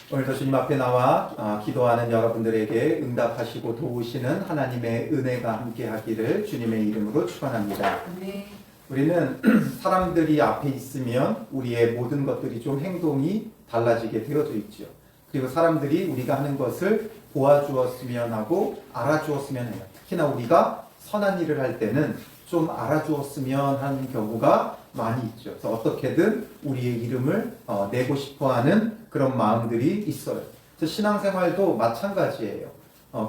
오늘도 주님 앞에 나와 기도하는 여러분들에게 응답하시고 도우시는 하나님의 은혜가 함께하기를 주님의 이름으로 축원합니다. 네. 우리는 사람들이 앞에 있으면 우리의 모든 것들이 좀 행동이 달라지게 되어져 있죠. 그리고 사람들이 우리가 하는 것을 보아주었으면 하고 알아주었으면 해요. 특히나 우리가 선한 일을 할 때는 좀 알아주었으면 하는 경우가 많이 있죠. 그래서 어떻게든 우리의 이름을 내고 싶어하는 그런 마음들이 있어요. 그래서 신앙생활도 마찬가지예요.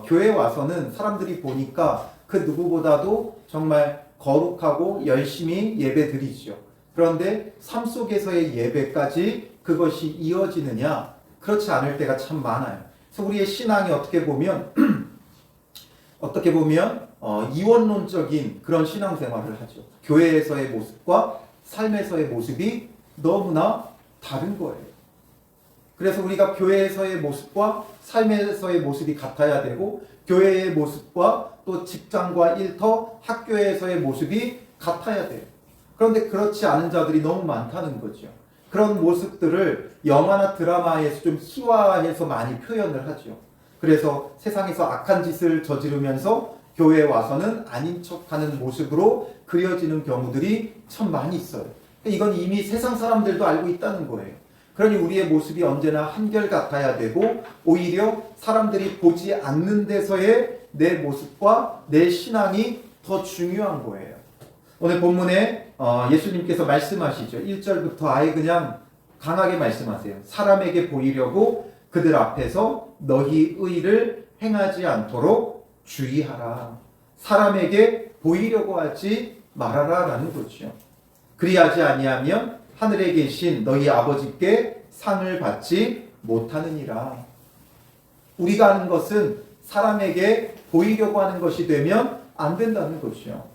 교회 와서는 사람들이 보니까 그 누구보다도 정말 거룩하고 열심히 예배 드리죠. 그런데 삶 속에서의 예배까지 그것이 이어지느냐? 그렇지 않을 때가 참 많아요. 그래서 우리의 신앙이 어떻게 보면 이원론적인 그런 신앙생활을 하죠. 교회에서의 모습과 삶에서의 모습이 너무나 다른 거예요. 그래서 우리가 교회에서의 모습과 삶에서의 모습이 같아야 되고, 교회의 모습과 또 직장과 일터, 학교에서의 모습이 같아야 돼요. 그런데 그렇지 않은 자들이 너무 많다는 거죠. 그런 모습들을 영화나 드라마에서 좀 희화해서 많이 표현을 하죠. 그래서 세상에서 악한 짓을 저지르면서 교회에 와서는 아닌 척하는 모습으로 그려지는 경우들이 참 많이 있어요. 이건 이미 세상 사람들도 알고 있다는 거예요. 그러니 우리의 모습이 언제나 한결같아야 되고, 오히려 사람들이 보지 않는 데서의 내 모습과 내 신앙이 더 중요한 거예요. 오늘 본문에 예수님께서 말씀하시죠. 1절부터 아예 그냥 강하게 말씀하세요. 사람에게 보이려고 그들 앞에서 너희 의를 행하지 않도록 주의하라. 사람에게 보이려고 하지 말아라 라는 거죠. 그리하지 아니하면 하늘에 계신 너희 아버지께 상을 받지 못하느니라. 우리가 하는 것은 사람에게 보이려고 하는 것이 되면 안 된다는 것이죠.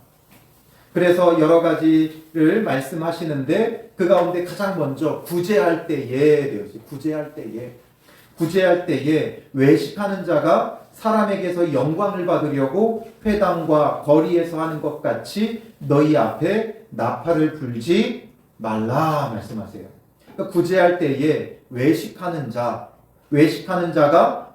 그래서 여러 가지를 말씀하시는데 그 가운데 가장 먼저 구제할 때에 되어지. 구제할 때에 외식하는 자가 사람에게서 영광을 받으려고 회당과 거리에서 하는 것 같이 너희 앞에 나팔을 불지 말라 말씀하세요. 그러니까 구제할 때에 외식하는 자가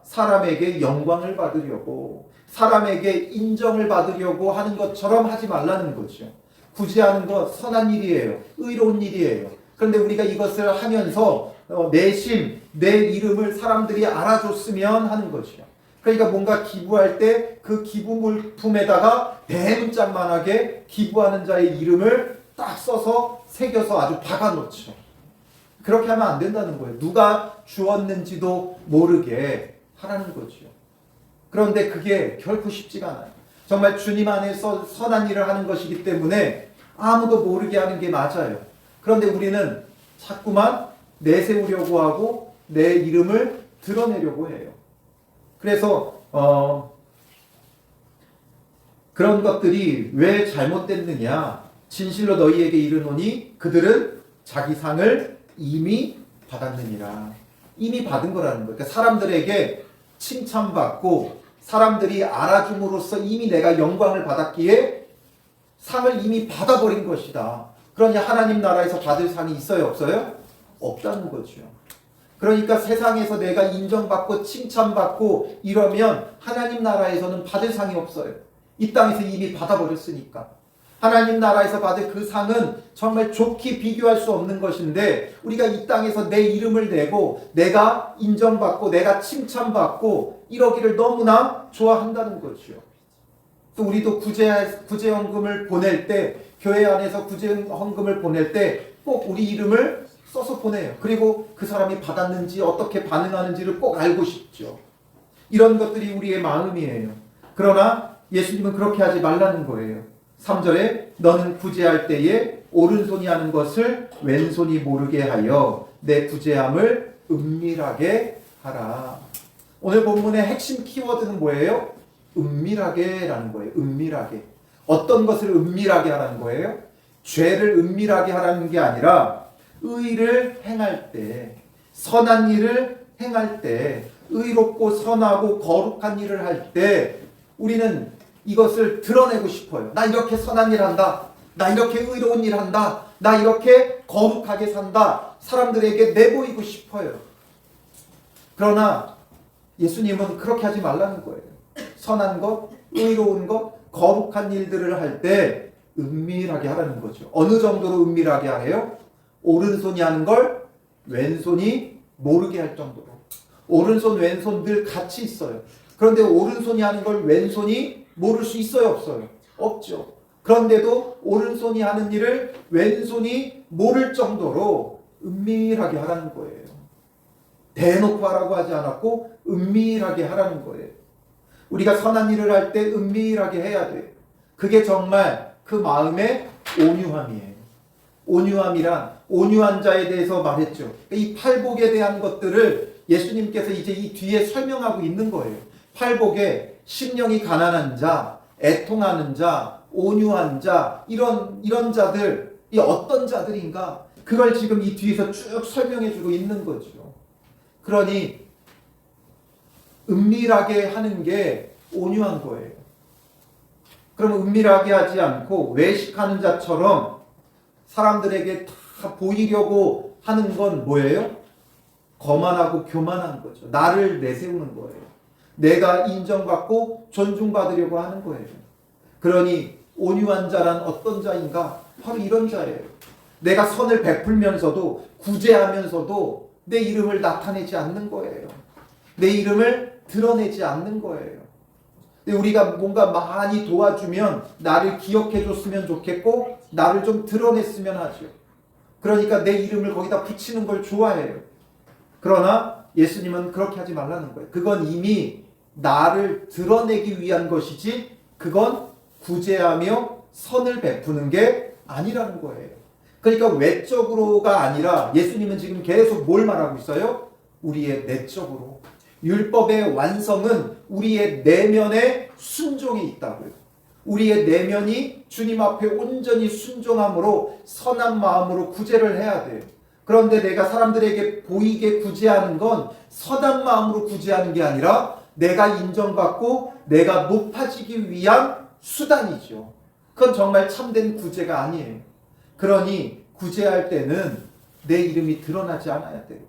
사람에게 영광을 받으려고, 사람에게 인정을 받으려고 하는 것처럼 하지 말라는 거죠. 구제하는 것 선한 일이에요. 의로운 일이에요. 그런데 우리가 이것을 하면서 내심 내 이름을 사람들이 알아줬으면 하는 거죠. 그러니까 뭔가 기부할 때 그 기부 물품에다가 대문짝만하게 기부하는 자의 이름을 딱 써서 새겨서 아주 박아놓죠. 그렇게 하면 안 된다는 거예요. 누가 주었는지도 모르게 하라는 거죠. 그런데 그게 결코 쉽지가 않아요. 정말 주님 안에서 선한 일을 하는 것이기 때문에 아무도 모르게 하는 게 맞아요. 그런데 우리는 자꾸만 내세우려고 하고 내 이름을 드러내려고 해요. 그래서 그런 것들이 왜 잘못됐느냐? 진실로 너희에게 이르노니 그들은 자기 상을 이미 받았느니라. 이미 받은 거라는 거예요. 그러니까 사람들에게 칭찬받고 사람들이 알아줌으로써 이미 내가 영광을 받았기에 상을 이미 받아버린 것이다. 그러니 하나님 나라에서 받을 상이 있어요? 없어요? 없다는 거죠. 그러니까 세상에서 내가 인정받고 칭찬받고 이러면 하나님 나라에서는 받을 상이 없어요. 이 땅에서 이미 받아버렸으니까. 하나님 나라에서 받을 그 상은 정말 좋게 비교할 수 없는 것인데, 우리가 이 땅에서 내 이름을 내고 내가 인정받고 내가 칭찬받고 이러기를 너무나 좋아한다는 거죠. 또 우리도 구제헌금을 보낼 때, 교회 안에서 구제헌금을 보낼 때 꼭 우리 이름을 써서 보내요. 그리고 그 사람이 받았는지 어떻게 반응하는지를 꼭 알고 싶죠. 이런 것들이 우리의 마음이에요. 그러나 예수님은 그렇게 하지 말라는 거예요. 3절에 너는 구제할 때에 오른손이 하는 것을 왼손이 모르게 하여 내 구제함을 은밀하게 하라. 오늘 본문의 핵심 키워드는 뭐예요? 은밀하게라는 거예요. 은밀하게. 어떤 것을 은밀하게 하라는 거예요? 죄를 은밀하게 하라는 게 아니라 의를 행할 때, 선한 일을 행할 때, 의롭고 선하고 거룩한 일을 할 때 우리는 이것을 드러내고 싶어요. 나 이렇게 선한 일 한다. 나 이렇게 의로운 일 한다. 나 이렇게 거룩하게 산다. 사람들에게 내보이고 싶어요. 그러나 예수님은 그렇게 하지 말라는 거예요. 선한 것, 의로운 것, 거룩한 일들을 할 때 은밀하게 하라는 거죠. 어느 정도로 은밀하게 하래요? 오른손이 하는 걸 왼손이 모르게 할 정도로. 오른손, 왼손 늘 같이 있어요. 그런데 오른손이 하는 걸 왼손이 모를 수 있어요, 없어요? 없죠. 그런데도 오른손이 하는 일을 왼손이 모를 정도로 은밀하게 하라는 거예요. 대놓고 하라고 하지 않았고 은밀하게 하라는 거예요. 우리가 선한 일을 할 때 은밀하게 해야 돼요. 그게 정말 그 마음의 온유함이에요. 온유함이란 온유한 자에 대해서 말했죠. 이 팔복에 대한 것들을 예수님께서 이제 이 뒤에 설명하고 있는 거예요. 팔복에 심령이 가난한 자, 애통하는 자, 온유한 자, 이런 자들이 어떤 자들인가? 그걸 지금 이 뒤에서 쭉 설명해 주고 있는 거죠. 그러니 은밀하게 하는 게 온유한 거예요. 그러면 은밀하게 하지 않고 외식하는 자처럼 사람들에게 다 보이려고 하는 건 뭐예요? 거만하고 교만한 거죠. 나를 내세우는 거예요. 내가 인정받고 존중받으려고 하는 거예요. 그러니 온유한 자란 어떤 자인가? 바로 이런 자예요. 내가 선을 베풀면서도 구제하면서도 내 이름을 나타내지 않는 거예요. 내 이름을 드러내지 않는 거예요. 우리가 뭔가 많이 도와주면 나를 기억해 줬으면 좋겠고 나를 좀 드러냈으면 하죠. 그러니까 내 이름을 거기다 붙이는 걸 좋아해요. 그러나 예수님은 그렇게 하지 말라는 거예요. 그건 이미 나를 드러내기 위한 것이지 그건 구제하며 선을 베푸는 게 아니라는 거예요. 그러니까 외적으로가 아니라 예수님은 지금 계속 뭘 말하고 있어요? 우리의 내적으로. 율법의 완성은 우리의 내면에 순종이 있다고요. 우리의 내면이 주님 앞에 온전히 순종함으로 선한 마음으로 구제를 해야 돼요. 그런데 내가 사람들에게 보이게 구제하는 건 선한 마음으로 구제하는 게 아니라 내가 인정받고 내가 높아지기 위한 수단이죠. 그건 정말 참된 구제가 아니에요. 그러니 구제할 때는 내 이름이 드러나지 않아야 돼요.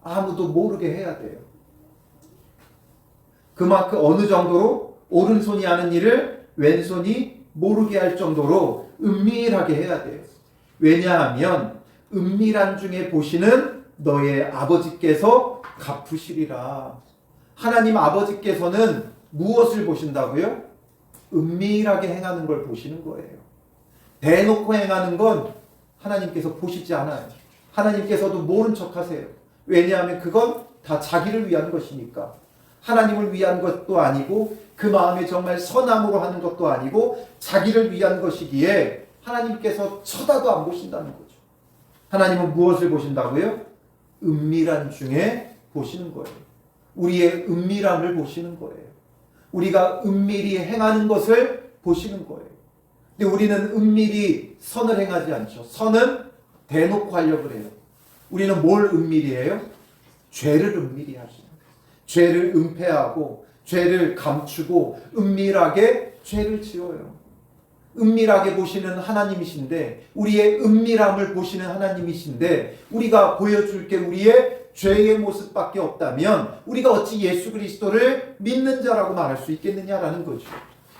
아무도 모르게 해야 돼요. 그만큼 어느 정도로 오른손이 하는 일을 왼손이 모르게 할 정도로 은밀하게 해야 돼요. 왜냐하면 은밀한 중에 보시는 너의 아버지께서 갚으시리라. 하나님 아버지께서는 무엇을 보신다고요? 은밀하게 행하는 걸 보시는 거예요. 대놓고 행하는 건 하나님께서 보시지 않아요. 하나님께서도 모른 척 하세요. 왜냐하면 그건 다 자기를 위한 것이니까. 하나님을 위한 것도 아니고 그 마음에 정말 선함으로 하는 것도 아니고 자기를 위한 것이기에 하나님께서 쳐다도 안 보신다는 거죠. 하나님은 무엇을 보신다고요? 은밀한 중에 보시는 거예요. 우리의 은밀함을 보시는 거예요. 우리가 은밀히 행하는 것을 보시는 거예요. 근데 우리는 은밀히 선을 행하지 않죠. 선은 대놓고 하려고 해요. 우리는 뭘 은밀히 해요? 죄를 은밀히 하죠. 죄를 은폐하고 죄를 감추고 은밀하게 죄를 지어요. 은밀하게 보시는 하나님이신데 우리의 은밀함을 보시는 하나님이신데 우리가 보여줄 게 우리의 죄의 모습밖에 없다면 우리가 어찌 예수 그리스도를 믿는 자라고 말할 수 있겠느냐라는 거죠.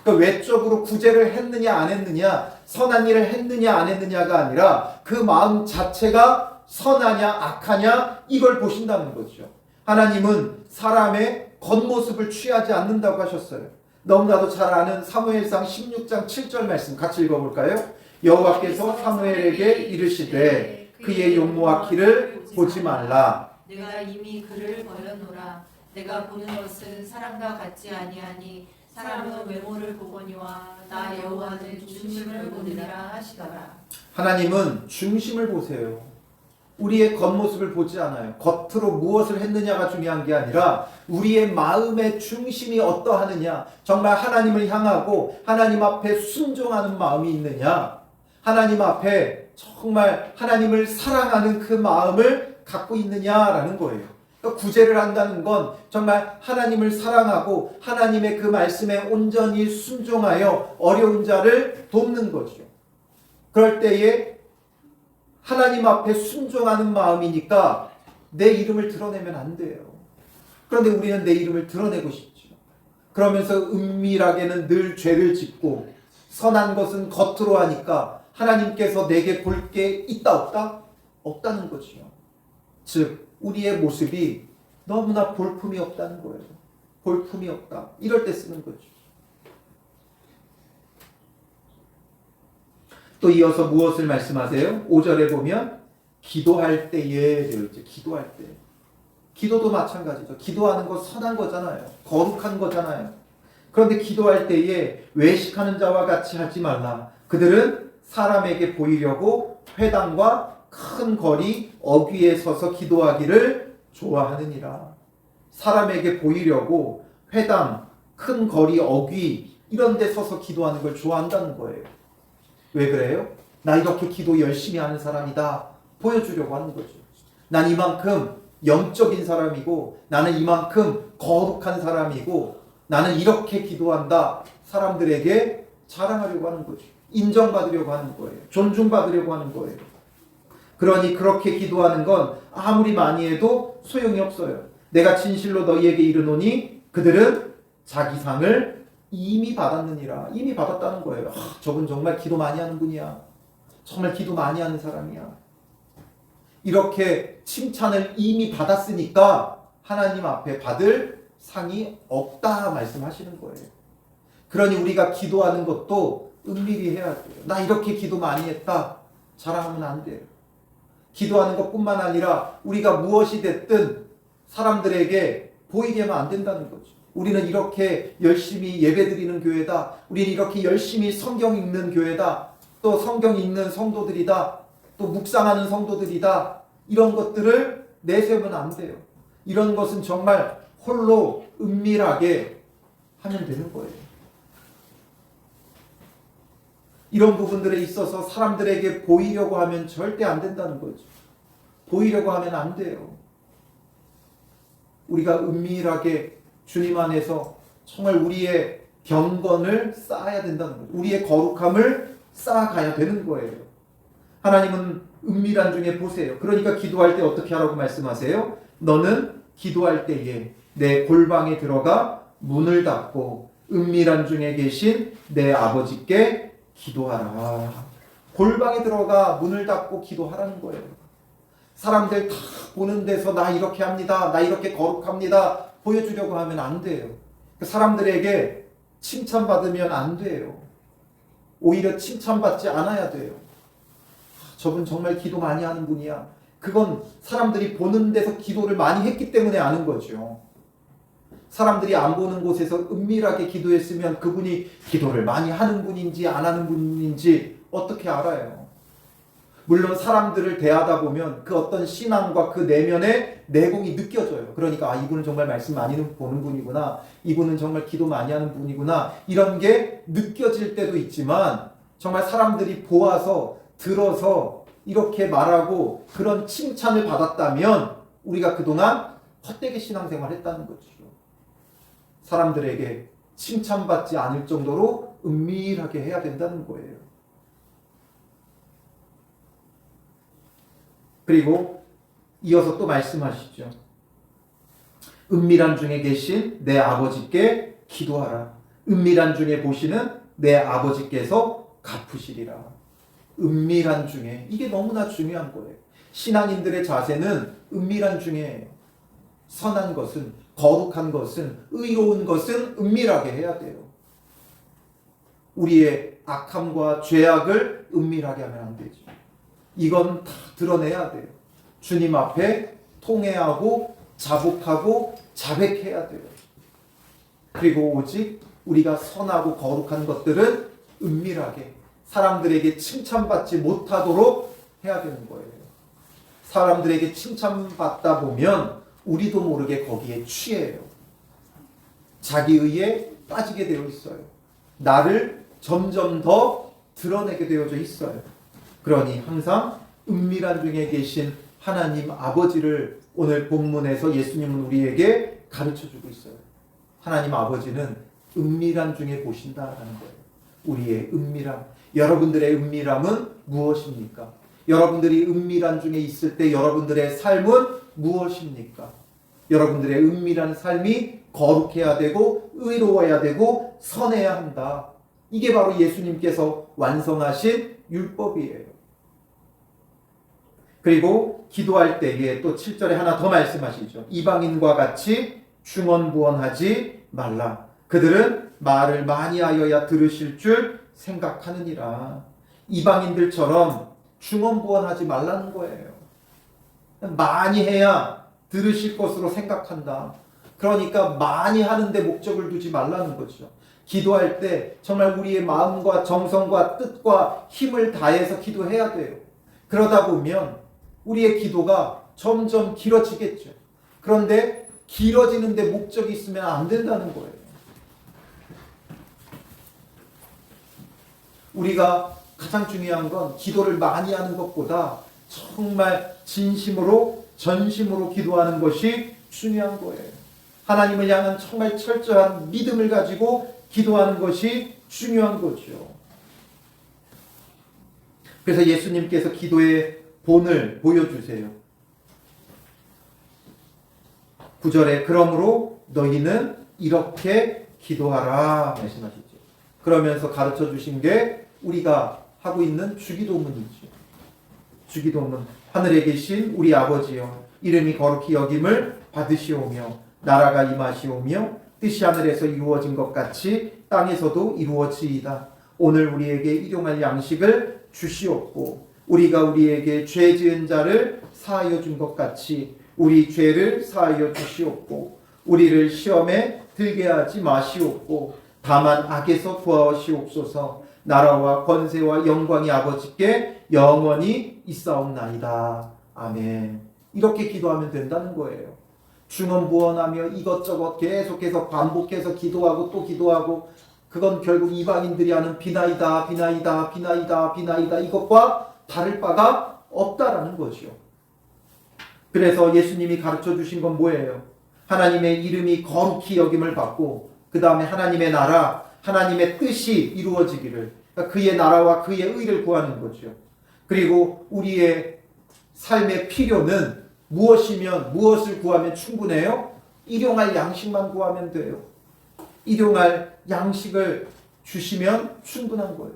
그러니까 외적으로 구제를 했느냐 안 했느냐 선한 일을 했느냐 안 했느냐가 아니라 그 마음 자체가 선하냐 악하냐 이걸 보신다는 거죠. 하나님은 사람의 겉모습을 취하지 않는다고 하셨어요. 너무나도 잘 아는 사무엘상 16장 7절 말씀 같이 읽어볼까요? 여호와께서 사무엘에게 이르시되 그의 용모와 키를 보지 말라. 내가 이미 그를 버렸노라. 내가 보는 것은 사람과 같지 아니하니 사람은 외모를 보거니와 나 여호와는 중심을 보느니라 하시더라. 하나님은 중심을 보세요. 우리의 겉모습을 보지 않아요. 겉으로 무엇을 했느냐가 중요한 게 아니라 우리의 마음의 중심이 어떠하느냐, 정말 하나님을 향하고 하나님 앞에 순종하는 마음이 있느냐, 하나님 앞에 정말 하나님을 사랑하는 그 마음을 갖고 있느냐라는 거예요. 그러니까 구제를 한다는 건 정말 하나님을 사랑하고 하나님의 그 말씀에 온전히 순종하여 어려운 자를 돕는 거죠. 그럴 때에 하나님 앞에 순종하는 마음이니까 내 이름을 드러내면 안 돼요. 그런데 우리는 내 이름을 드러내고 싶죠. 그러면서 은밀하게는 늘 죄를 짓고 선한 것은 겉으로 하니까 하나님께서 내게 볼 게 있다 없다? 없다는 거지요. 즉 우리의 모습이 너무나 볼품이 없다는 거예요. 볼품이 없다. 이럴 때 쓰는 거죠. 또 이어서 무엇을 말씀하세요? 5절에 보면 기도할 때에 되어 있죠. 기도할 때. 기도도 마찬가지죠. 기도하는 거 선한 거잖아요. 거룩한 거잖아요. 그런데 기도할 때에 외식하는 자와 같이 하지 말라. 그들은 사람에게 보이려고 회당과 큰 거리 어귀에 서서 기도하기를 좋아하느니라. 사람에게 보이려고 회당, 큰 거리 어귀 이런 데 서서 기도하는 걸 좋아한다는 거예요. 왜 그래요? 나 이렇게 기도 열심히 하는 사람이다 보여주려고 하는 거죠. 난 이만큼 영적인 사람이고 나는 이만큼 거룩한 사람이고 나는 이렇게 기도한다. 사람들에게 자랑하려고 하는 거죠. 인정받으려고 하는 거예요. 존중받으려고 하는 거예요. 그러니 그렇게 기도하는 건 아무리 많이 해도 소용이 없어요. 내가 진실로 너희에게 이르노니 그들은 자기 상을 이미 받았느니라. 이미 받았다는 거예요. 저분 정말 기도 많이 하는 분이야. 정말 기도 많이 하는 사람이야. 이렇게 칭찬을 이미 받았으니까 하나님 앞에 받을 상이 없다 말씀하시는 거예요. 그러니 우리가 기도하는 것도 은밀히 해야 돼요. 나 이렇게 기도 많이 했다 자랑하면 안 돼요. 기도하는 것뿐만 아니라 우리가 무엇이 됐든 사람들에게 보이게 하면 안 된다는 거죠. 우리는 이렇게 열심히 예배드리는 교회다. 우리는 이렇게 열심히 성경 읽는 교회다. 또 성경 읽는 성도들이다. 또 묵상하는 성도들이다. 이런 것들을 내세우면 안 돼요. 이런 것은 정말 홀로 은밀하게 하면 되는 거예요. 이런 부분들에 있어서 사람들에게 보이려고 하면 절대 안 된다는 거죠. 보이려고 하면 안 돼요. 우리가 은밀하게 주님 안에서 정말 우리의 경건을 쌓아야 된다는 거죠. 우리의 거룩함을 쌓아가야 되는 거예요. 하나님은 은밀한 중에 보세요. 그러니까 기도할 때 어떻게 하라고 말씀하세요? 너는 기도할 때에 내 골방에 들어가 문을 닫고 은밀한 중에 계신 내 아버지께 기도하라. 골방에 들어가 문을 닫고 기도하라는 거예요. 사람들 다 보는 데서 나 이렇게 합니다. 나 이렇게 거룩합니다. 보여주려고 하면 안 돼요. 사람들에게 칭찬받으면 안 돼요. 오히려 칭찬받지 않아야 돼요. 저분 정말 기도 많이 하는 분이야. 그건 사람들이 보는 데서 기도를 많이 했기 때문에 아는 거죠. 사람들이 안 보는 곳에서 은밀하게 기도했으면 그분이 기도를 많이 하는 분인지 안 하는 분인지 어떻게 알아요? 물론 사람들을 대하다 보면 그 어떤 신앙과 그 내면의 내공이 느껴져요. 그러니까 이분은 정말 말씀 많이 보는 분이구나. 이분은 정말 기도 많이 하는 분이구나. 이런 게 느껴질 때도 있지만 정말 사람들이 보아서 들어서 이렇게 말하고 그런 칭찬을 받았다면 우리가 그동안 헛되게 신앙생활 했다는 거죠. 사람들에게 칭찬받지 않을 정도로 은밀하게 해야 된다는 거예요. 그리고 이어서 또 말씀하시죠. 은밀한 중에 계신 내 아버지께 기도하라. 은밀한 중에 보시는 내 아버지께서 갚으시리라. 은밀한 중에, 이게 너무나 중요한 거예요. 신앙인들의 자세는 은밀한 중에 선한 것은, 거룩한 것은, 의로운 것은 은밀하게 해야 돼요. 우리의 악함과 죄악을 은밀하게 하면 안 되죠. 이건 다 드러내야 돼요. 주님 앞에 통회하고 자복하고 자백해야 돼요. 그리고 오직 우리가 선하고 거룩한 것들은 은밀하게 사람들에게 칭찬받지 못하도록 해야 되는 거예요. 사람들에게 칭찬받다 보면 우리도 모르게 거기에 취해요. 자기의에 빠지게 되어 있어요. 나를 점점 더 드러내게 되어져 있어요. 그러니 항상 은밀한 중에 계신 하나님 아버지를 오늘 본문에서 예수님은 우리에게 가르쳐주고 있어요. 하나님 아버지는 은밀한 중에 보신다라는 거예요. 우리의 은밀함. 여러분들의 은밀함은 무엇입니까? 여러분들이 은밀한 중에 있을 때 여러분들의 삶은 무엇입니까? 여러분들의 은밀한 삶이 거룩해야 되고 의로워야 되고 선해야 한다. 이게 바로 예수님께서 완성하신 율법이에요. 그리고 기도할 때에 또 7절에 하나 더 말씀하시죠. 이방인과 같이 중언부언하지 말라. 그들은 말을 많이 하여야 들으실 줄 생각하느니라. 이방인들처럼 중언부언하지 말라는 거예요. 많이 해야 들으실 것으로 생각한다. 그러니까 많이 하는데 목적을 두지 말라는 거죠. 기도할 때 정말 우리의 마음과 정성과 뜻과 힘을 다해서 기도해야 돼요. 그러다 보면 우리의 기도가 점점 길어지겠죠. 그런데 길어지는데 목적이 있으면 안 된다는 거예요. 우리가 가장 중요한 건 기도를 많이 하는 것보다 정말 진심으로 전심으로 기도하는 것이 중요한 거예요. 하나님을 향한 정말 철저한 믿음을 가지고 기도하는 것이 중요한 거죠. 그래서 예수님께서 기도의 본을 보여주세요. 9절에 그러므로 너희는 이렇게 기도하라 말씀하시죠. 그러면서 가르쳐 주신 게 우리가 하고 있는 주기도문이죠. 주기도문. 하늘에 계신 우리 아버지여, 이름이 거룩히 여김을 받으시오며 나라가 임하시오며 뜻이 하늘에서 이루어진 것 같이 땅에서도 이루어지이다. 오늘 우리에게 일용할 양식을 주시옵고 우리가 우리에게 죄 지은 자를 사하여 준 것 같이 우리 죄를 사하여 주시옵고 우리를 시험에 들게 하지 마시옵고 다만 악에서 구하시옵소서. 나라와 권세와 영광이 아버지께 영원히 있사옵나이다. 아멘. 이렇게 기도하면 된다는 거예요. 중언부언하며 이것저것 계속해서 반복해서 기도하고 또 기도하고, 그건 결국 이방인들이 하는 비나이다 비나이다 비나이다 비나이다 이것과 다를 바가 없다라는 거죠. 그래서 예수님이 가르쳐 주신 건 뭐예요? 하나님의 이름이 거룩히 여김을 받고 그 다음에 하나님의 나라, 하나님의 뜻이 이루어지기를, 그러니까 그의 나라와 그의 의를 구하는 거죠. 그리고 우리의 삶의 필요는 무엇이면, 무엇을 구하면 충분해요? 일용할 양식만 구하면 돼요. 일용할 양식을 주시면 충분한 거예요.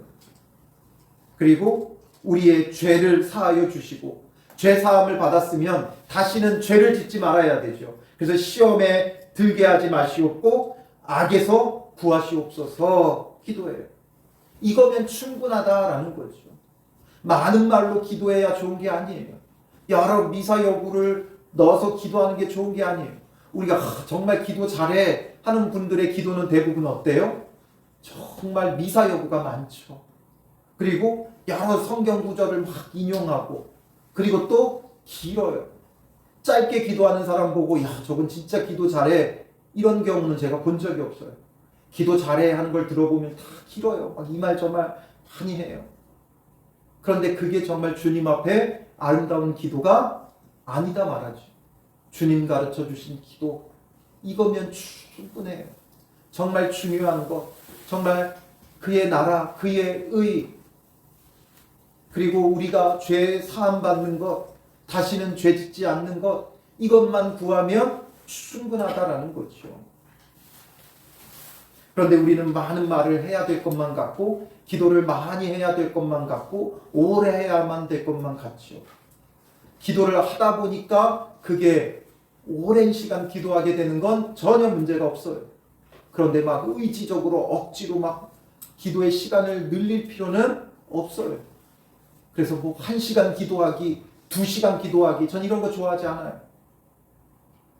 그리고 우리의 죄를 사하여 주시고, 죄 사함을 받았으면 다시는 죄를 짓지 말아야 되죠. 그래서 시험에 들게 하지 마시옵고 악에서 구하시옵소서 기도해요. 이거면 충분하다라는 거죠. 많은 말로 기도해야 좋은 게 아니에요. 여러 미사 여구를 넣어서 기도하는 게 좋은 게 아니에요. 우리가 정말 기도 잘해 하는 분들의 기도는 대부분 어때요? 정말 미사 여구가 많죠. 그리고 여러 성경 구절을 막 인용하고, 그리고 또 길어요. 짧게 기도하는 사람 보고 야 저건 진짜 기도 잘해 이런 경우는 제가 본 적이 없어요. 기도 잘해 하는 걸 들어보면 다 길어요. 막 이 말 저 말 많이 해요. 그런데 그게 정말 주님 앞에 아름다운 기도가 아니다 말하죠. 주님 가르쳐 주신 기도 이거면 충분해요. 정말 중요한 것, 정말 그의 나라, 그의 의, 그리고 우리가 죄 사함 받는 것, 다시는 죄 짓지 않는 것, 이것만 구하면 충분하다라는 거죠. 그런데 우리는 많은 말을 해야 될 것만 같고, 기도를 많이 해야 될 것만 같고, 오래 해야만 될 것만 같죠. 기도를 하다 보니까 그게 오랜 시간 기도하게 되는 건 전혀 문제가 없어요. 그런데 막 의지적으로 억지로 막 기도의 시간을 늘릴 필요는 없어요. 그래서 뭐 1시간 기도하기, 2시간 기도하기, 전 이런 거 좋아하지 않아요.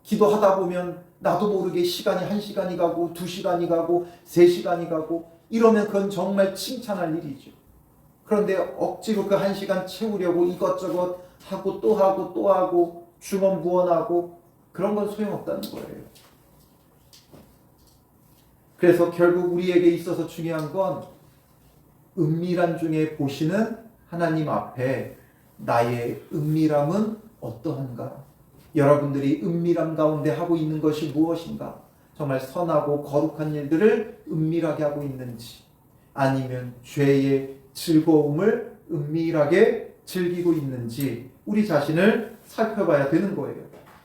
기도하다 보면 나도 모르게 시간이 1시간이 가고 2시간이 가고 3시간이 가고 이러면 그건 정말 칭찬할 일이죠. 그런데 억지로 그 1시간 채우려고 이것저것 하고 또 하고 또 하고 중언부언하고 그런 건 소용없다는 거예요. 그래서 결국 우리에게 있어서 중요한 건 은밀한 중에 보시는 하나님 앞에 나의 은밀함은 어떠한가? 여러분들이 은밀함 가운데 하고 있는 것이 무엇인가? 정말 선하고 거룩한 일들을 은밀하게 하고 있는지, 아니면 죄의 즐거움을 은밀하게 즐기고 있는지 우리 자신을 살펴봐야 되는 거예요.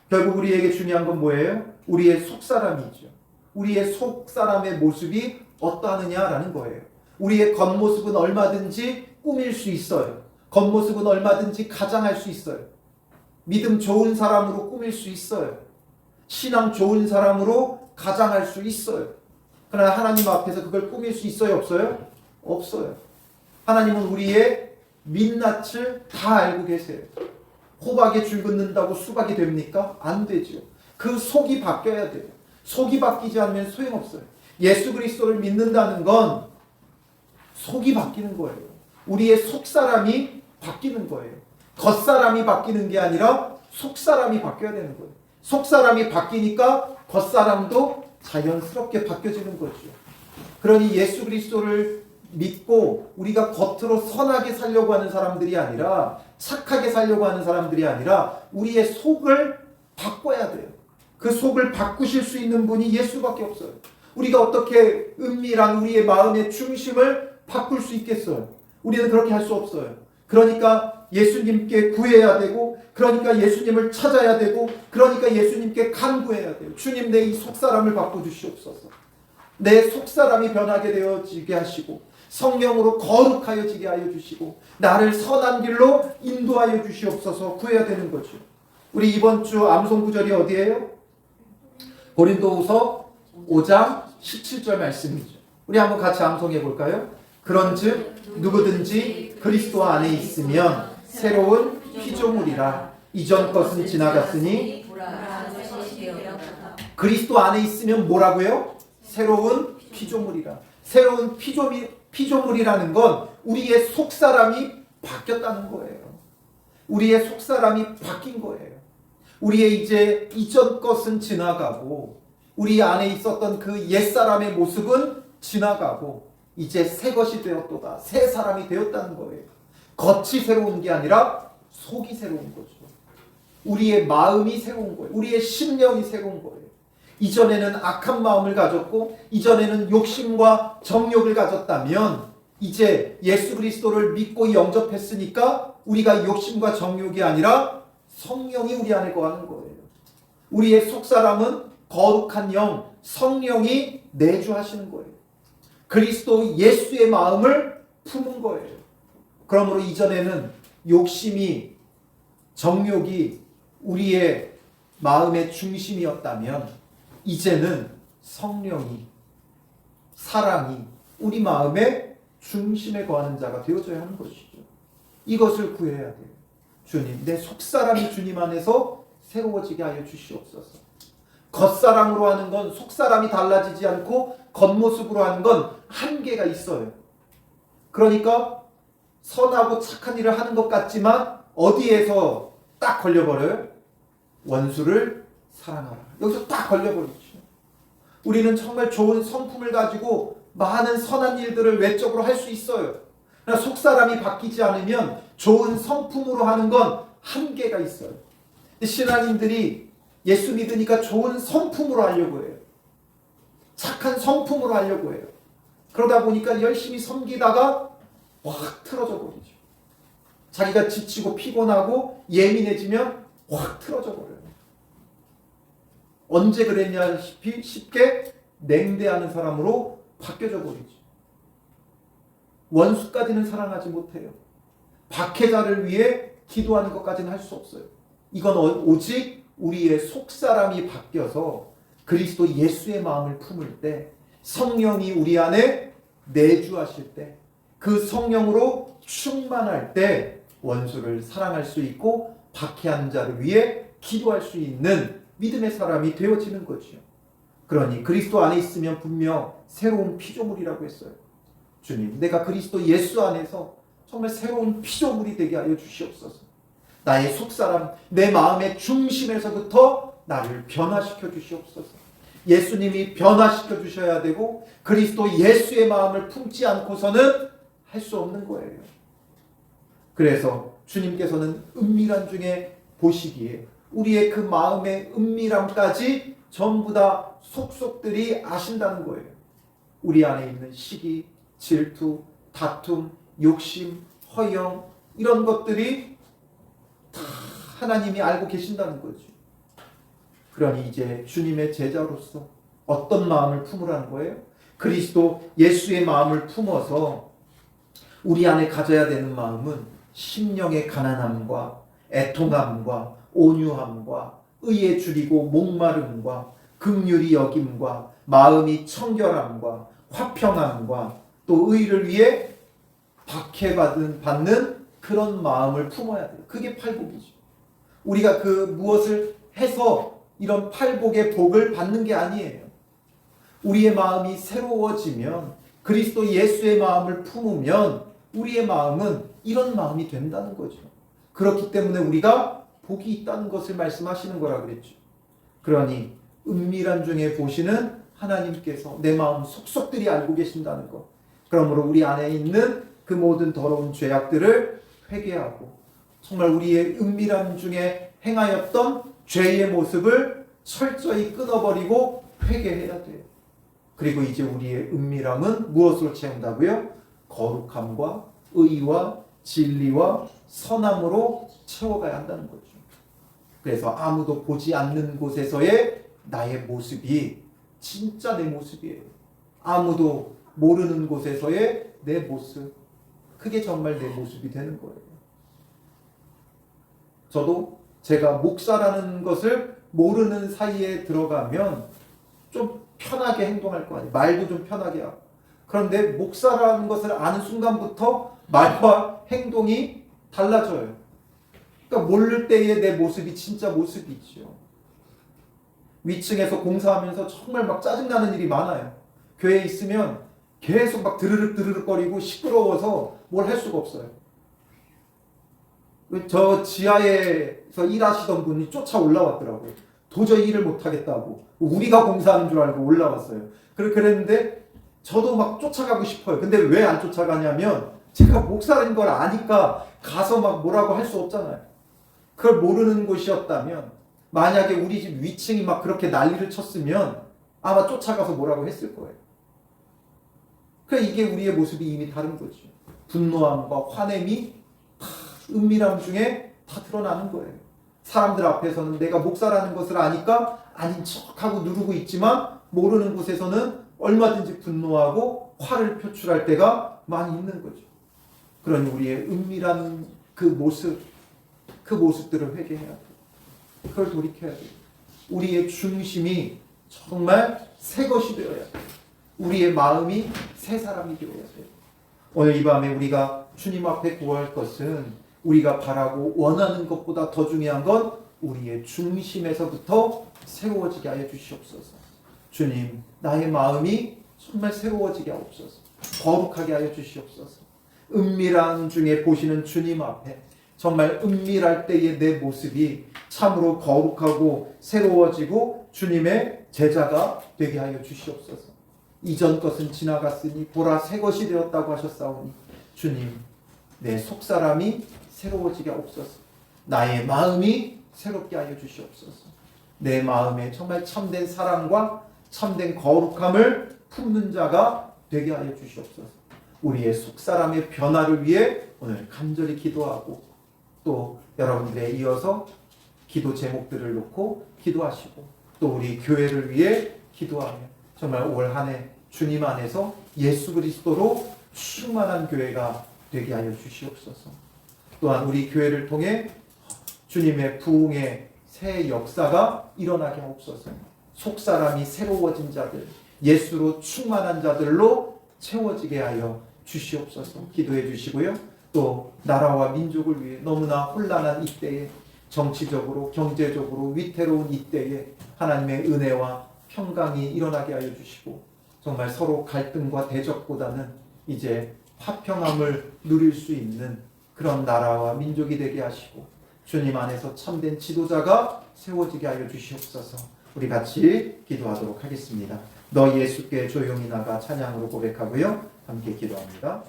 결국 우리에게 중요한 건 뭐예요? 우리의 속사람이죠. 우리의 속사람의 모습이 어떠하느냐라는 거예요. 우리의 겉모습은 얼마든지 꾸밀 수 있어요. 겉모습은 얼마든지 가장할 수 있어요. 믿음 좋은 사람으로 꾸밀 수 있어요. 신앙 좋은 사람으로 가장할 수 있어요. 그러나 하나님 앞에서 그걸 꾸밀 수 있어요? 없어요? 없어요. 하나님은 우리의 민낯을 다 알고 계세요. 호박에 줄 긋는다고 수박이 됩니까? 안 되죠. 그 속이 바뀌어야 돼요. 속이 바뀌지 않으면 소용없어요. 예수 그리스도를 믿는다는 건 속이 바뀌는 거예요. 우리의 속사람이 바뀌는 거예요. 겉사람이 바뀌는 게 아니라 속사람이 바뀌어야 되는 거예요. 속사람이 바뀌니까 겉사람도 자연스럽게 바뀌어지는 거죠. 그러니 예수 그리스도를 믿고 우리가 겉으로 선하게 살려고 하는 사람들이 아니라, 착하게 살려고 하는 사람들이 아니라 우리의 속을 바꿔야 돼요. 그 속을 바꾸실 수 있는 분이 예수밖에 없어요. 우리가 어떻게 은밀한 우리의 마음의 중심을 바꿀 수 있겠어요? 우리는 그렇게 할 수 없어요. 그러니까 예수님께 구해야 되고, 그러니까 예수님을 찾아야 되고, 그러니까 예수님께 간구해야 돼요. 주님, 내 이 속사람을 바꿔주시옵소서. 내 속사람이 변하게 되어지게 하시고, 성령으로 거룩하여지게 하여 주시고, 나를 선한 길로 인도하여 주시옵소서 구해야 되는 거죠. 우리 이번 주 암송 구절이 어디예요? 고린도후서 5장 17절 말씀이죠. 우리 한번 같이 암송해 볼까요? 그런즉 누구든지 그리스도 안에 있으면 새로운 피조물이라. 이전 것은 지나갔으니 그리스도 안에 있으면 뭐라고요? 새로운 피조물이라. 새로운 피조물이라는 건 우리의 속사람이 바뀌었다는 거예요. 우리의 속사람이 바뀐 거예요. 우리의 이제 이전 것은 지나가고, 우리 안에 있었던 그 옛사람의 모습은 지나가고, 이제 새 것이 되었도다. 새 사람이 되었다는 거예요. 겉이 새로운 게 아니라 속이 새로운 거죠. 우리의 마음이 새로운 거예요. 우리의 심령이 새로운 거예요. 이전에는 악한 마음을 가졌고, 이전에는 욕심과 정욕을 가졌다면, 이제 예수 그리스도를 믿고 영접했으니까 우리가 욕심과 정욕이 아니라 성령이 우리 안에 거하는 거예요. 우리의 속사람은 거룩한 영, 성령이 내주하시는 거예요. 그리스도 예수의 마음을 품은 거예요. 그러므로 이전에는 욕심이, 정욕이 우리의 마음의 중심이었다면, 이제는 성령이, 사랑이 우리 마음의 중심에 거하는 자가 되어져야 하는 것이죠. 이것을 구해야 돼요. 주님, 내 속사람이 주님 안에서 새로워지게 하여 주시옵소서. 겉사람으로 하는 건, 속사람이 달라지지 않고 겉모습으로 하는 건 한계가 있어요. 그러니까 선하고 착한 일을 하는 것 같지만 어디에서 딱 걸려버려요? 원수를 사랑하라. 여기서 딱 걸려버리죠. 우리는 정말 좋은 성품을 가지고 많은 선한 일들을 외적으로 할 수 있어요. 그러나 속사람이 바뀌지 않으면 좋은 성품으로 하는 건 한계가 있어요. 신앙인들이 예수 믿으니까 좋은 성품으로 하려고 해요. 착한 성품으로 하려고 해요. 그러다 보니까 열심히 섬기다가 확 틀어져 버리죠. 자기가 지치고 피곤하고 예민해지면 확 틀어져 버려요. 언제 그랬냐시피 쉽게 냉대하는 사람으로 바뀌어져 버리죠. 원수까지는 사랑하지 못해요. 박해자를 위해 기도하는 것까지는 할 수 없어요. 이건 오직 우리의 속사람이 바뀌어서 그리스도 예수의 마음을 품을 때, 성령이 우리 안에 내주하실 때, 그 성령으로 충만할 때 원수를 사랑할 수 있고 박해하는 자를 위해 기도할 수 있는 믿음의 사람이 되어지는 거죠. 그러니 그리스도 안에 있으면 분명 새로운 피조물이라고 했어요. 주님, 내가 그리스도 예수 안에서 정말 새로운 피조물이 되게 하여 주시옵소서. 나의 속사람, 내 마음의 중심에서부터 나를 변화시켜 주시옵소서. 예수님이 변화시켜 주셔야 되고, 그리스도 예수의 마음을 품지 않고서는 할 수 없는 거예요. 그래서 주님께서는 은밀한 중에 보시기에 우리의 그 마음의 은밀함까지 전부 다 속속들이 아신다는 거예요. 우리 안에 있는 시기, 질투, 다툼, 욕심, 허영, 이런 것들이 다 하나님이 알고 계신다는 거죠. 그러니 이제 주님의 제자로서 어떤 마음을 품으라는 거예요? 그리스도 예수의 마음을 품어서 우리 안에 가져야 되는 마음은 심령의 가난함과 애통함과 온유함과 의에 줄이고 목마름과 긍휼히 여김과 마음이 청결함과 화평함과 또 의를 위해 박해받는 그런 마음을 품어야 돼요. 그게 팔복이죠. 우리가 그 무엇을 해서 이런 팔복의 복을 받는 게 아니에요. 우리의 마음이 새로워지면, 그리스도 예수의 마음을 품으면 우리의 마음은 이런 마음이 된다는 거죠. 그렇기 때문에 우리가 복이 있다는 것을 말씀하시는 거라 그랬죠. 그러니 은밀한 중에 보시는 하나님께서 내 마음 속속들이 알고 계신다는 것. 그러므로 우리 안에 있는 그 모든 더러운 죄악들을 회개하고 정말 우리의 은밀한 중에 행하였던 죄의 모습을 철저히 끊어버리고 회개해야 돼요. 그리고 이제 우리의 은밀함은 무엇으로 채운다고요? 거룩함과 의와 진리와 선함으로 채워가야 한다는 거죠. 그래서 아무도 보지 않는 곳에서의 나의 모습이 진짜 내 모습이에요. 아무도 모르는 곳에서의 내 모습, 그게 정말 내 모습이 되는 거예요. 저도 제가 목사라는 것을 모르는 사이에 들어가면 좀 편하게 행동할 거 아니에요. 말도 좀 편하게 하고. 그런데 목사라는 것을 아는 순간부터 말과 행동이 달라져요. 그러니까 모를 때의 내 모습이 진짜 모습이죠. 위층에서 공사하면서 정말 막 짜증나는 일이 많아요. 교회에 있으면 계속 막 드르륵 거리고 시끄러워서 뭘 할 수가 없어요. 저 지하에서 일하시던 분이 쫓아 올라왔더라고요. 도저히 일을 못하겠다고. 우리가 공사하는 줄 알고 올라왔어요. 그랬는데 저도 막 쫓아가고 싶어요. 근데 왜 안 쫓아가냐면 제가 목사인 걸 아니까 가서 막 뭐라고 할 수 없잖아요. 그걸 모르는 곳이었다면 만약에 우리 집 위층이 막 그렇게 난리를 쳤으면 아마 쫓아가서 뭐라고 했을 거예요. 그러니까 이게 우리의 모습이 이미 다른 거죠. 분노함과 화냄이 다 은밀함 중에 다 드러나는 거예요. 사람들 앞에서는 내가 목사라는 것을 아니까 아닌 척하고 누르고 있지만 모르는 곳에서는 얼마든지 분노하고 화를 표출할 때가 많이 있는 거죠. 그러니 우리의 은밀한 그 모습들을 회개해야 돼요. 그걸 돌이켜야 돼요. 우리의 중심이 정말 새 것이 되어야 돼요. 우리의 마음이 새 사람이 되어야 돼요. 오늘 이 밤에 우리가 주님 앞에 구할 것은 우리가 바라고 원하는 것보다 더 중요한 건 우리의 중심에서부터 새로워지게 하여 주시옵소서. 주님, 나의 마음이 정말 새로워지게 하옵소서. 거룩하게 하여 주시옵소서. 은밀한 중에 보시는 주님 앞에 정말 은밀할 때의 내 모습이 참으로 거룩하고 새로워지고 주님의 제자가 되게 하여 주시옵소서. 이전 것은 지나갔으니 보라 새 것이 되었다고 하셨사오니 주님, 내 속사람이 새로워지게 하옵소서. 나의 마음이 새롭게 하여 주시옵소서. 내 마음에 정말 참된 사랑과 참된 거룩함을 품는 자가 되게 하여 주시옵소서. 우리의 속사람의 변화를 위해 오늘 간절히 기도하고 또 여러분들에 이어서 기도 제목들을 놓고 기도하시고 또 우리 교회를 위해 기도하며 정말 올 한 해 주님 안에서 예수 그리스도로 충만한 교회가 되게 하여 주시옵소서. 또한 우리 교회를 통해 주님의 부흥의 새 역사가 일어나게 하옵소서. 속사람이 새로워진 자들, 예수로 충만한 자들로 채워지게 하여 주시옵소서. 기도해 주시고요. 또 나라와 민족을 위해 너무나 혼란한 이때에 정치적으로 경제적으로 위태로운 이때에 하나님의 은혜와 평강이 일어나게 하여 주시고 정말 서로 갈등과 대적보다는 이제 화평함을 누릴 수 있는 그런 나라와 민족이 되게 하시고 주님 안에서 참된 지도자가 세워지게 하여 주시옵소서. 우리 같이 기도하도록 하겠습니다. 너 예수께 조용히 나가 찬양으로 고백하고요. 함께 기도합니다.